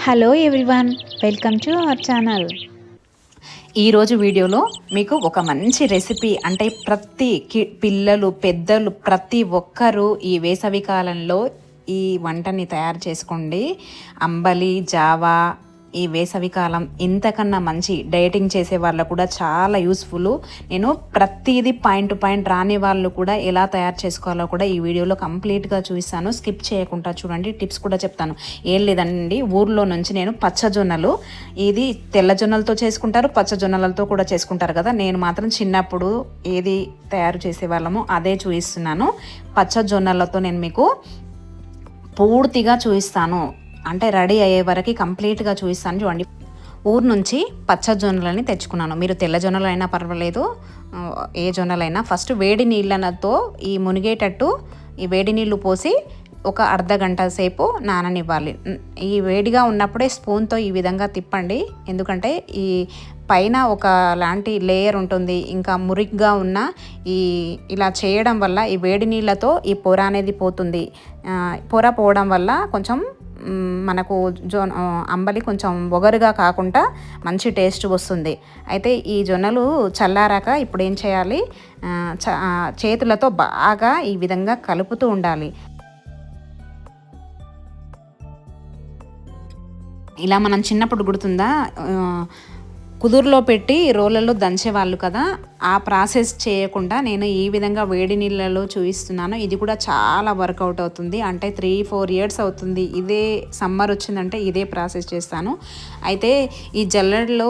Hello everyone, welcome to our channel. ఈరోజు వీడియోలో మీకు ఒక మంచి రెసిపీ అంటే పిల్లలు పెద్దలు ప్రతి ఒక్కరూ ఈ వేసవి కాలంలో ఈ వంటని తయారు చేసుకోండి. అంబలి జావా ఈ వేసవికాలం ఇంతకన్నా మంచి డైటింగ్ చేసే వాళ్ళకు కూడా చాలా యూస్ఫుల్. నేను ప్రతిదీ పాయింట్ టు పాయింట్ రాని వాళ్ళు కూడా ఎలా తయారు చేసుకోవాలో కూడా ఈ వీడియోలో కంప్లీట్గా చూపిస్తాను. స్కిప్ చేయకుండా చూడండి, టిప్స్ కూడా చెప్తాను. ఏం లేదండి, ఊర్లో నుంచి నేను పచ్చజొన్నలు, ఇది తెల్ల జొన్నలతో చేసుకుంటారు, పచ్చజొన్నలతో కూడా చేసుకుంటారు కదా. నేను మాత్రం చిన్నప్పుడు ఏది తయారు చేసేవాళ్ళమో అదే చూపిస్తున్నాను. పచ్చజొన్నలతో నేను మీకు పూర్తిగా చూపిస్తాను, అంటే రెడీ అయ్యే వరకు కంప్లీట్గా చూపిస్తాను. చూడండి, ఊరు నుంచి పచ్చజొన్నలని తెచ్చుకున్నాను. మీరు తెల్ల జొన్నలు అయినా పర్వాలేదు, ఏ జొన్నలైనా ఫస్ట్ వేడి నీళ్ళతో ఈ మునిగేటట్టు ఈ వేడి నీళ్ళు పోసి ఒక అర్ధ గంట సేపు నాననివ్వాలి. ఈ వేడిగా ఉన్నప్పుడే స్పూన్తో ఈ విధంగా తిప్పండి, ఎందుకంటే ఈ పైన ఒక లాంటి లేయర్ ఉంటుంది, ఇంకా మురిగ్గా ఉన్న ఇలా చేయడం వల్ల ఈ వేడి నీళ్ళతో ఈ పొర అనేది పోతుంది. పొర పోవడం వల్ల కొంచెం మనకు అంబలి కొంచెం ఒగరుగా కాకుండా మంచి టేస్ట్ వస్తుంది. అయితే ఈ జొన్నలు చల్లారాక ఇప్పుడు ఏం చేయాలి, చేతులతో బాగా ఈ విధంగా కలుపుతూ ఉండాలి. ఇలా మనం చిన్నప్పుడు గుర్తుందా, కుదురులో పెట్టి రోళ్ళలో దంచేవాళ్ళు కదా, ఆ ప్రాసెస్ చేయకుండా నేను ఈ విధంగా వేడి నీళ్ళలో చూపిస్తున్నాను. ఇది కూడా చాలా వర్కౌట్ అవుతుంది. అంటే 3-4 ఇయర్స్ అవుతుంది, ఇదే సమ్మర్ వచ్చిందంటే ఇదే ప్రాసెస్ చేస్తాను. అయితే ఈ జల్లెడలో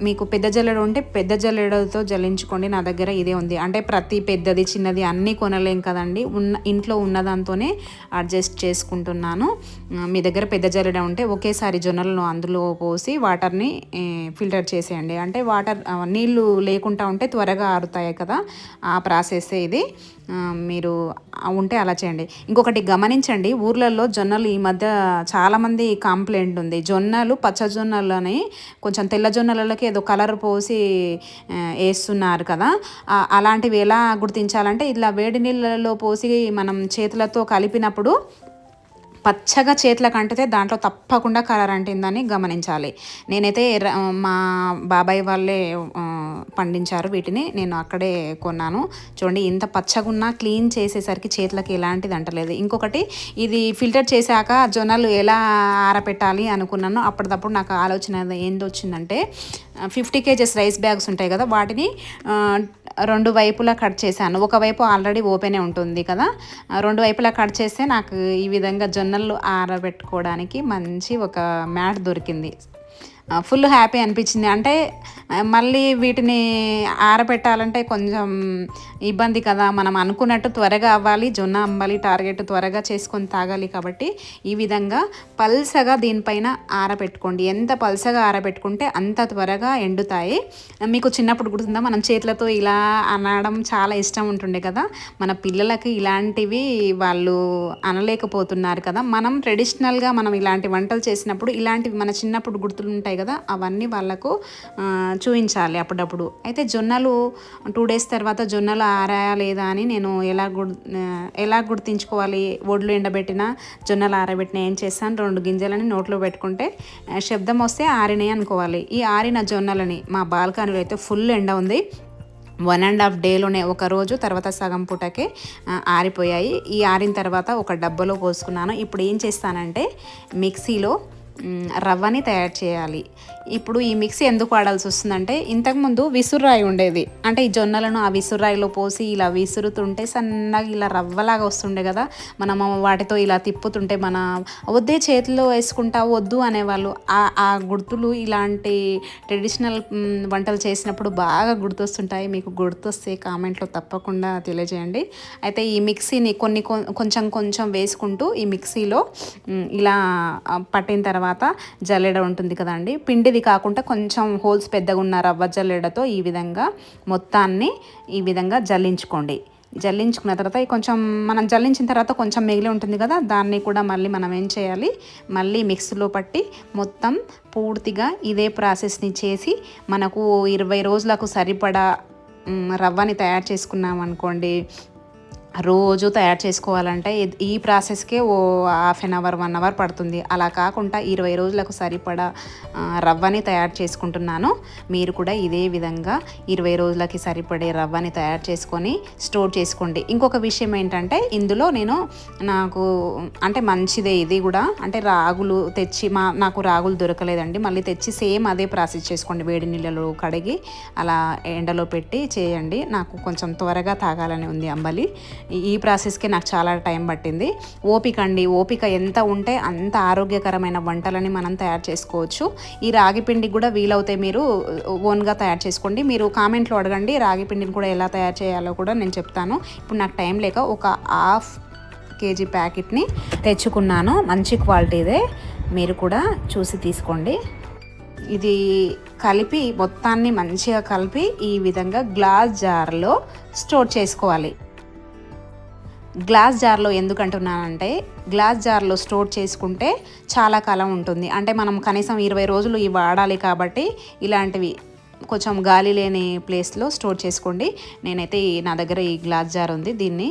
మీకు పెద్ద జల్లెడ ఉంటే పెద్ద జల్లెడతో జల్లించుకోండి. నా దగ్గర ఇదే ఉంది. అంటే ప్రతి పెద్దది చిన్నది అన్నీ కొనలేం కదండి, ఇంట్లో ఉన్నదాంతోనే అడ్జస్ట్ చేసుకుంటున్నాను. మీ దగ్గర పెద్ద జల్లెడ ఉంటే ఒకేసారి జొన్నలను అందులో పోసి వాటర్ని ఫిల్టర్ చేసేయండి. అంటే వాటర్ నీళ్ళు లేకుండా ఉంటే త్వరగా ఆరుతాయి కదా, ఆ ప్రాసెస్ ఇది. మీరు ఉంటే అలా చేయండి. ఇంకొకటి గమనించండి, ఊర్లలో జొన్నలు ఈ మధ్య చాలామంది కంప్లైంట్ ఉంది, జొన్నలు పచ్చజొన్నలని కొంచెం తెల్ల జొన్నలకి ఏదో కలర్ పోసి వేస్తున్నారు కదా. అలాంటివి ఎలా గుర్తించాలంటే, ఇలా వేడి నీళ్ళలో పోసి మనం చేతులతో కలిపినప్పుడు పచ్చగా చేతులకు అంటితే దాంట్లో తప్పకుండా కలర్ అంటిందని గమనించాలి. నేనైతే మా బాబాయ్ వాళ్ళే పండించారు వీటిని, నేను అక్కడే కొన్నాను. చూడండి, ఇంత పచ్చగా ఉన్నా క్లీన్ చేసేసరికి చేతులకి ఎలాంటిది అంటలేదు. ఇంకొకటి, ఇది ఫిల్టర్ చేశాక జొన్నలు ఎలా ఆరబెట్టాలి అనుకున్నాను. అప్పటిదప్పుడు నాకు ఆలోచన ఏందొచ్చిందంటే, 50 kgs రైస్ బ్యాగ్స్ ఉంటాయి కదా, వాటిని 2 వైపులా కట్ చేశాను. ఒకవైపు ఆల్రెడీ ఓపెనే ఉంటుంది కదా, 2 వైపులా కట్ చేస్తే నాకు ఈ విధంగా జొన్నలు ఆరబెట్టుకోవడానికి మంచి ఒక మ్యాట్ దొరికింది. ఫుల్ హ్యాపీ అనిపించింది. అంటే మళ్ళీ వీటిని ఆరబెట్టాలంటే కొంచెం ఇబ్బంది కదా, మనం అనుకున్నట్టు త్వరగా అవ్వాలి, జొన్న అంబలి టార్గెట్ త్వరగా చేసుకొని తాగాలి. కాబట్టి ఈ విధంగా పల్సగా దీనిపైన ఆరబెట్టుకోండి. ఎంత పల్సగా ఆరబెట్టుకుంటే అంత త్వరగా ఎండుతాయి. మీకు చిన్నప్పుడు గుర్తుందా, మనం చేతులతో ఇలా అనడం చాలా ఇష్టం ఉంటుండే కదా, మన పిల్లలకి ఇలాంటివి వాళ్ళు అనలేకపోతున్నారు కదా. మనం ట్రెడిషనల్గా మనం ఇలాంటి వంటలు చేసినప్పుడు ఇలాంటివి మన చిన్నప్పుడు గుర్తులు ఉంటాయి కదా, అవన్నీ వాళ్ళకు చూపించాలి అప్పుడప్పుడు. అయితే జొన్నలు 2 days తర్వాత జొన్నలు ఆరాయా లేదా అని నేను ఎలా గుర్తించుకోవాలి, ఒడ్లు ఎండబెట్టిన జొన్నలు ఆరబెట్టిన ఏం చేస్తాను, 2 గింజలని నోట్లో పెట్టుకుంటే శబ్దం వస్తే ఆరినాయి అనుకోవాలి. ఈ ఆరిన జొన్నలని మా బాల్కనీలో అయితే ఫుల్ ఎండ ఉంది, 1.5 డేలోనే, ఒక రోజు తర్వాత సగం పూటకే ఆరిపోయాయి. ఈ ఆరిన తర్వాత ఒక డబ్బాలో పోసుకున్నాను. ఇప్పుడు ఏం చేస్తానంటే, మిక్సీలో రవ్వని తయారు చేయాలి. ఇప్పుడు ఈ మిక్సీ ఎందుకు వాడాల్సి వస్తుందంటే, ఇంతకుముందు విసురాయి ఉండేది, అంటే ఈ జొన్నలను ఆ విసురాయిలో పోసి ఇలా విసురుతుంటే సన్నగా ఇలా రవ్వలాగా వస్తుండే కదా, మనము వాటితో ఇలా తిప్పుతుంటే మన వద్దే చేతిలో వేసుకుంటా వద్దు అనేవాళ్ళు. ఆ గుర్తులు ఇలాంటి ట్రెడిషనల్ వంటలు చేసినప్పుడు బాగా గుర్తొస్తుంటాయి. మీకు గుర్తొస్తే కామెంట్లో తప్పకుండా తెలియజేయండి. అయితే ఈ మిక్సీని కొంచెం వేసుకుంటూ ఈ మిక్సీలో ఇలా పట్టిన తర్వాత జల్లెడ ఉంటుంది కదండి, పిండిది కాకుండా కొంచెం హోల్స్ పెద్దగా ఉన్న రవ్వ జల్లెడతో ఈ విధంగా మొత్తాన్ని ఈ విధంగా జల్లించుకున్న తర్వాత కొంచెం మనం జల్లించిన తర్వాత కొంచెం మిగిలి ఉంటుంది కదా, దాన్ని కూడా మళ్ళీ మనం ఏం చేయాలి, మళ్ళీ మిక్సీలో పట్టి మొత్తం పూర్తిగా ఇదే ప్రాసెస్ని చేసి మనకు 20 రోజులకు సరిపడా రవ్వని తయారు చేసుకున్నాం అనుకోండి, రోజు తయారు చేసుకోవాలంటే ఈ ప్రాసెస్కే ఓ హాఫ్ అన్ అవర్ 1 అవర్ పడుతుంది. అలా కాకుండా 20 రోజులకు సరిపడా రవ్వని తయారు చేసుకుంటున్నాను. మీరు కూడా ఇదే విధంగా 20 రోజులకి సరిపడే రవ్వని తయారు చేసుకొని స్టోర్ చేసుకోండి. ఇంకొక విషయం ఏంటంటే ఇందులో నాకు అంటే మంచిదే ఇది కూడా, అంటే రాగులు తెచ్చి నాకు రాగులు దొరకలేదండి. మళ్ళీ తెచ్చి సేమ్ అదే ప్రాసెస్ చేసుకోండి. వేడి నీళ్ళలో కడిగి అలా ఎండలో పెట్టి చేయండి. నాకు కొంచెం త్వరగా తాగాలని ఉంది అంబలి. ఈ ప్రాసెస్కి నాకు చాలా టైం పట్టింది. ఓపిక ఎంత ఉంటే అంత ఆరోగ్యకరమైన వంటలని మనం తయారు చేసుకోవచ్చు. ఈ రాగి పిండికి కూడా వీలవుతే మీరు ఓన్గా తయారు చేసుకోండి. మీరు కామెంట్లో అడగండి, రాగి పిండిని కూడా ఎలా తయారు చేయాలో కూడా నేను చెప్తాను. ఇప్పుడు నాకు టైం లేక ఒక ½ కేజీ ప్యాకెట్ని తెచ్చుకున్నాను. మంచి క్వాలిటీదే, మీరు కూడా చూసి తీసుకోండి. ఇది కలిపి మొత్తాన్ని మంచిగా కలిపి ఈ విధంగా గ్లాస్ జార్లో స్టోర్ చేసుకోవాలి. గ్లాస్ జార్లో ఎందుకంటున్నానంటే గ్లాస్ జార్లో స్టోర్ చేసుకుంటే చాలా కాలం ఉంటుంది. అంటే మనం కనీసం 20 రోజులు ఇవి వాడాలి కాబట్టి ఇలాంటివి కొంచెం గాలి లేని ప్లేస్లో స్టోర్ చేసుకోండి. నేనైతే నా దగ్గర ఈ గ్లాస్ జార్ ఉంది, దీన్ని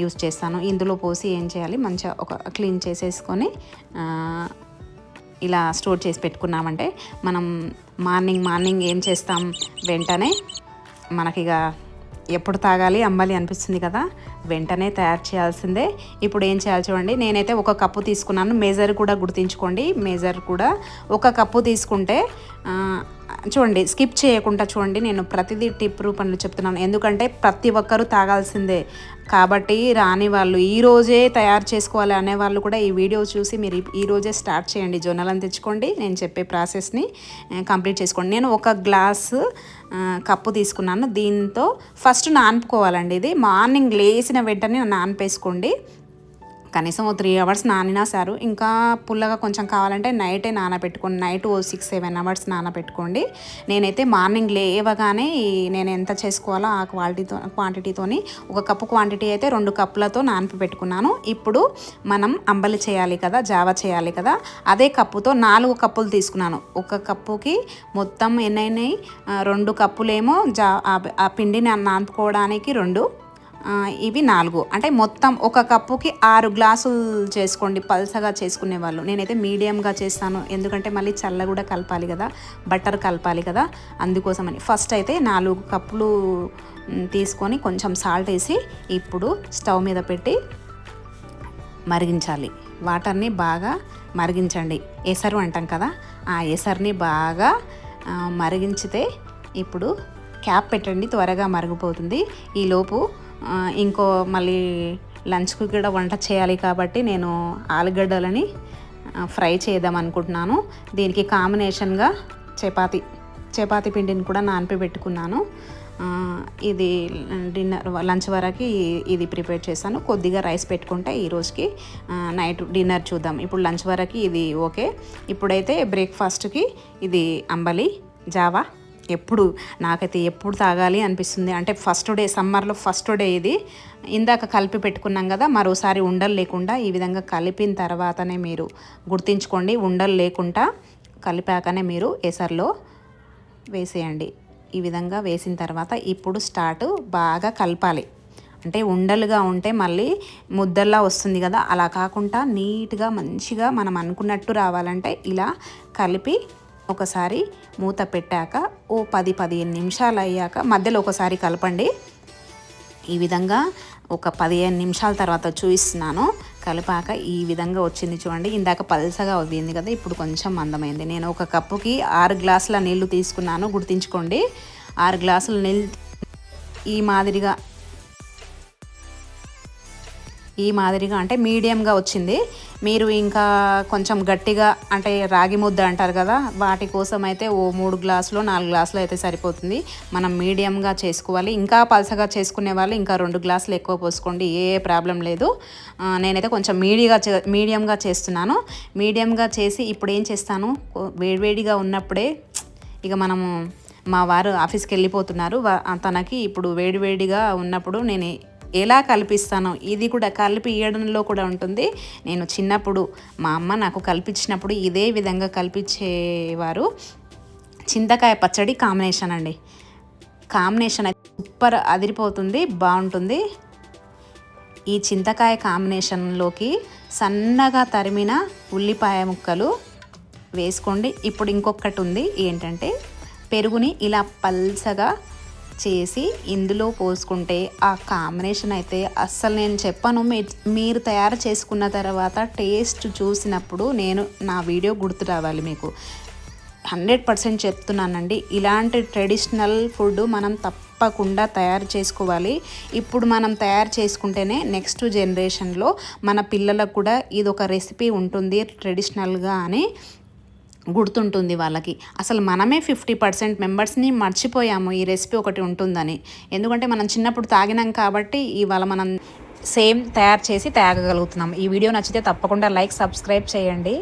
యూస్ చేస్తాను. ఇందులో పోసి ఏం చేయాలి, మంచిగా క్లీన్ చేసేసుకొని ఇలా స్టోర్ చేసి పెట్టుకున్నామంటే మనం మార్నింగ్ ఏం చేస్తాం, వెంటనే మనకిక ఎప్పుడు తాగాలి అంబలి అనిపిస్తుంది కదా, వెంటనే తయారు చేయాల్సిందే. ఇప్పుడు ఏం చేయాలి చూడండి, నేనైతే 1 కప్పు తీసుకున్నాను. మెజర్ కూడా గుర్తుంచుకోండి. మెజర్ కూడా 1 కప్పు తీసుకుంటే చూడండి, స్కిప్ చేయకుండా చూడండి. నేను ప్రతిదీ టిప్ రూపంలో చెప్తున్నాను, ఎందుకంటే ప్రతి ఒక్కరూ తాగాల్సిందే కాబట్టి. రాని వాళ్ళు ఈరోజే తయారు చేసుకోవాలి అనేవాళ్ళు కూడా ఈ వీడియో చూసి మీరు ఈరోజే స్టార్ట్ చేయండి. జొన్నలను తెచ్చుకోండి, నేను చెప్పే ప్రాసెస్ని కంప్లీట్ చేసుకోండి. నేను 1 గ్లాసు కప్పు తీసుకున్నాను. దీంతో ఫస్ట్ నానుకోవాలండి. ఇది మార్నింగ్ లేచిన వెంటనే నానపేసుకోండి. కనీసం 3 అవర్స్ నానినా సారు. ఇంకా పుల్లగా కొంచెం కావాలంటే నైటే నానబెట్టుకోండి. Night 6-7 hours నానబెట్టుకోండి. నేనైతే మార్నింగ్ లేవగానే నేను ఎంత చేసుకోవాలో ఆ క్వాంటిటీతోని 1 కప్పు క్వాంటిటీ అయితే 2 కప్పులతో నానిపి పెట్టుకున్నాను. ఇప్పుడు మనం అంబలి చేయాలి కదా, జావ చేయాలి కదా, అదే కప్పుతో 4 కప్పులు తీసుకున్నాను. 1 కప్పుకి మొత్తం ఎన్నైనాయి, 2 కప్పులేమో ఆ పిండిని నానుకోవడానికి 2, ఇవి 4, అంటే మొత్తం 1 కప్పుకి 6 గ్లాసులు చేసుకోండి. పల్సగా చేసుకునే వాళ్ళు. నేనైతే మీడియంగా చేస్తాను, ఎందుకంటే మళ్ళీ చల్ల కూడా కలపాలి కదా, బటర్ కలపాలి కదా, అందుకోసమని. ఫస్ట్ అయితే 4 కప్పులు తీసుకొని కొంచెం సాల్ట్ వేసి ఇప్పుడు స్టవ్ మీద పెట్టి మరిగించాలి. వాటర్ని బాగా మరిగించండి. ఎసరు అంటాం కదా, ఆ ఎసరుని బాగా మరిగించితే ఇప్పుడు క్యాప్ పెట్టండి, త్వరగా మరిగిపోతుంది. ఈలోపు ఇంకో మళ్ళీ లంచ్కి కూడా వంట చేయాలి కాబట్టి నేను ఆలుగడ్డలని ఫ్రై చేద్దాం అనుకుంటున్నాను. దీనికి కాంబినేషన్గా చపాతీ పిండిని కూడా నానిపి పెట్టుకున్నాను. ఇది లంచ్ వరకు ఇది ప్రిపేర్ చేశాను. కొద్దిగా రైస్ పెట్టుకుంటే ఈ రోజుకి నైట్ డిన్నర్ చూద్దాం. ఇప్పుడు లంచ్ వరకు ఇది ఓకే. ఇప్పుడైతే బ్రేక్ఫాస్ట్కి ఇది అంబలి జావా. నాకైతే ఎప్పుడు తాగాలి అనిపిస్తుంది. అంటే ఫస్ట్ డే, సమ్మర్లో ఫస్ట్ డే ఇది. ఇందాక కలిపి పెట్టుకున్నాం కదా, మరోసారి ఉండలు లేకుండా ఈ విధంగా కలిపిన తర్వాతనే మీరు గుర్తుంచుకోండి, ఉండలు లేకుండా కలిపాకనే మీరు ఎసర్లో వేసేయండి. ఈ విధంగా వేసిన తర్వాత ఇప్పుడు బాగా కలపాలి. అంటే ఉండలుగా ఉంటే మళ్ళీ ముద్దల్లా వస్తుంది కదా, అలా కాకుండా నీట్గా మంచిగా మనం అనుకున్నట్టు రావాలంటే ఇలా కలిపి ఒకసారి మూత పెట్టాక 10-15 నిమిషాలు అయ్యాక మధ్యలో ఒకసారి కలపండి. ఈ విధంగా ఒక 15 నిమిషాల తర్వాత చూపిస్తున్నాను. కలిపాక ఈ విధంగా వచ్చింది చూడండి. ఇందాక పల్సగా అయింది కదా, ఇప్పుడు కొంచెం మందమైంది. నేను 1 కప్పుకి 6 గ్లాసుల నీళ్లు తీసుకున్నాను, గుర్తుంచుకోండి. 6 గ్లాసుల నీళ్ళు ఈ మాదిరిగా అంటే మీడియంగా వచ్చింది. మీరు ఇంకా కొంచెం గట్టిగా, అంటే రాగి ముద్ద అంటారు కదా, వాటి కోసం అయితే 3 గ్లాసులు 4 గ్లాసులు అయితే సరిపోతుంది. మనం మీడియంగా చేసుకోవాలి. ఇంకా పలసగా చేసుకునే వాళ్ళు ఇంకా 2 గ్లాసులు ఎక్కువ పోసుకోండి, ఏ ప్రాబ్లం లేదు. నేనైతే కొంచెం మీడియంగా చేస్తున్నాను. మీడియంగా చేసి ఇప్పుడు ఏం చేస్తాను, వేడివేడిగా ఉన్నప్పుడే ఇక మనము, మా వారు ఆఫీస్కి వెళ్ళిపోతున్నారు, తనకి ఇప్పుడు వేడివేడిగా ఉన్నప్పుడు నేను ఎలా కల్పిస్తానో ఇది కూడా కలిపి ఇవ్వడంలో కూడా ఉంటుంది. నేను చిన్నప్పుడు మా అమ్మ నాకు కల్పించినప్పుడు ఇదే విధంగా కల్పించేవారు. చింతకాయ పచ్చడి కాంబినేషన్ అండి, కాంబినేషన్ అయితే సూపర్ అదిరిపోతుంది, బాగుంటుంది. ఈ చింతకాయ కాంబినేషన్లోకి సన్నగా తరిమిన ఉల్లిపాయ ముక్కలు వేసుకోండి. ఇప్పుడు ఇంకొకటి ఉంది ఏంటంటే, పెరుగుని ఇలా పల్చగా చేసి ఇందులో పోసుకుంటే ఆ కాంబినేషన్ అయితే అస్సలు నేను చెప్పను. మీరు తయారు చేసుకున్న తర్వాత టేస్ట్ చూసినప్పుడు నా వీడియో గుర్తు రావాలి మీకు. 100% చెప్తున్నానండి. ఇలాంటి ట్రెడిషనల్ ఫుడ్ మనం తప్పకుండా తయారు చేసుకోవాలి. ఇప్పుడు మనం తయారు చేసుకుంటేనే నెక్స్ట్ జనరేషన్లో మన పిల్లలకు కూడా ఇది ఒక రెసిపీ ఉంటుంది ట్రెడిషనల్గా అని గుర్తుంటుంది వాళ్ళకి. అసలు మనమే 50% మెంబర్స్ని మర్చిపోయాము ఈ రెసిపీ ఒకటి ఉంటుందని. ఎందుకంటే మనం చిన్నప్పుడు తాగినాం కాబట్టి ఇవాళ మనం సేమ్ తయారు చేసి తాగగలుగుతున్నాం. ఈ వీడియో నచ్చితే తప్పకుండా లైక్, సబ్స్క్రైబ్ చేయండి.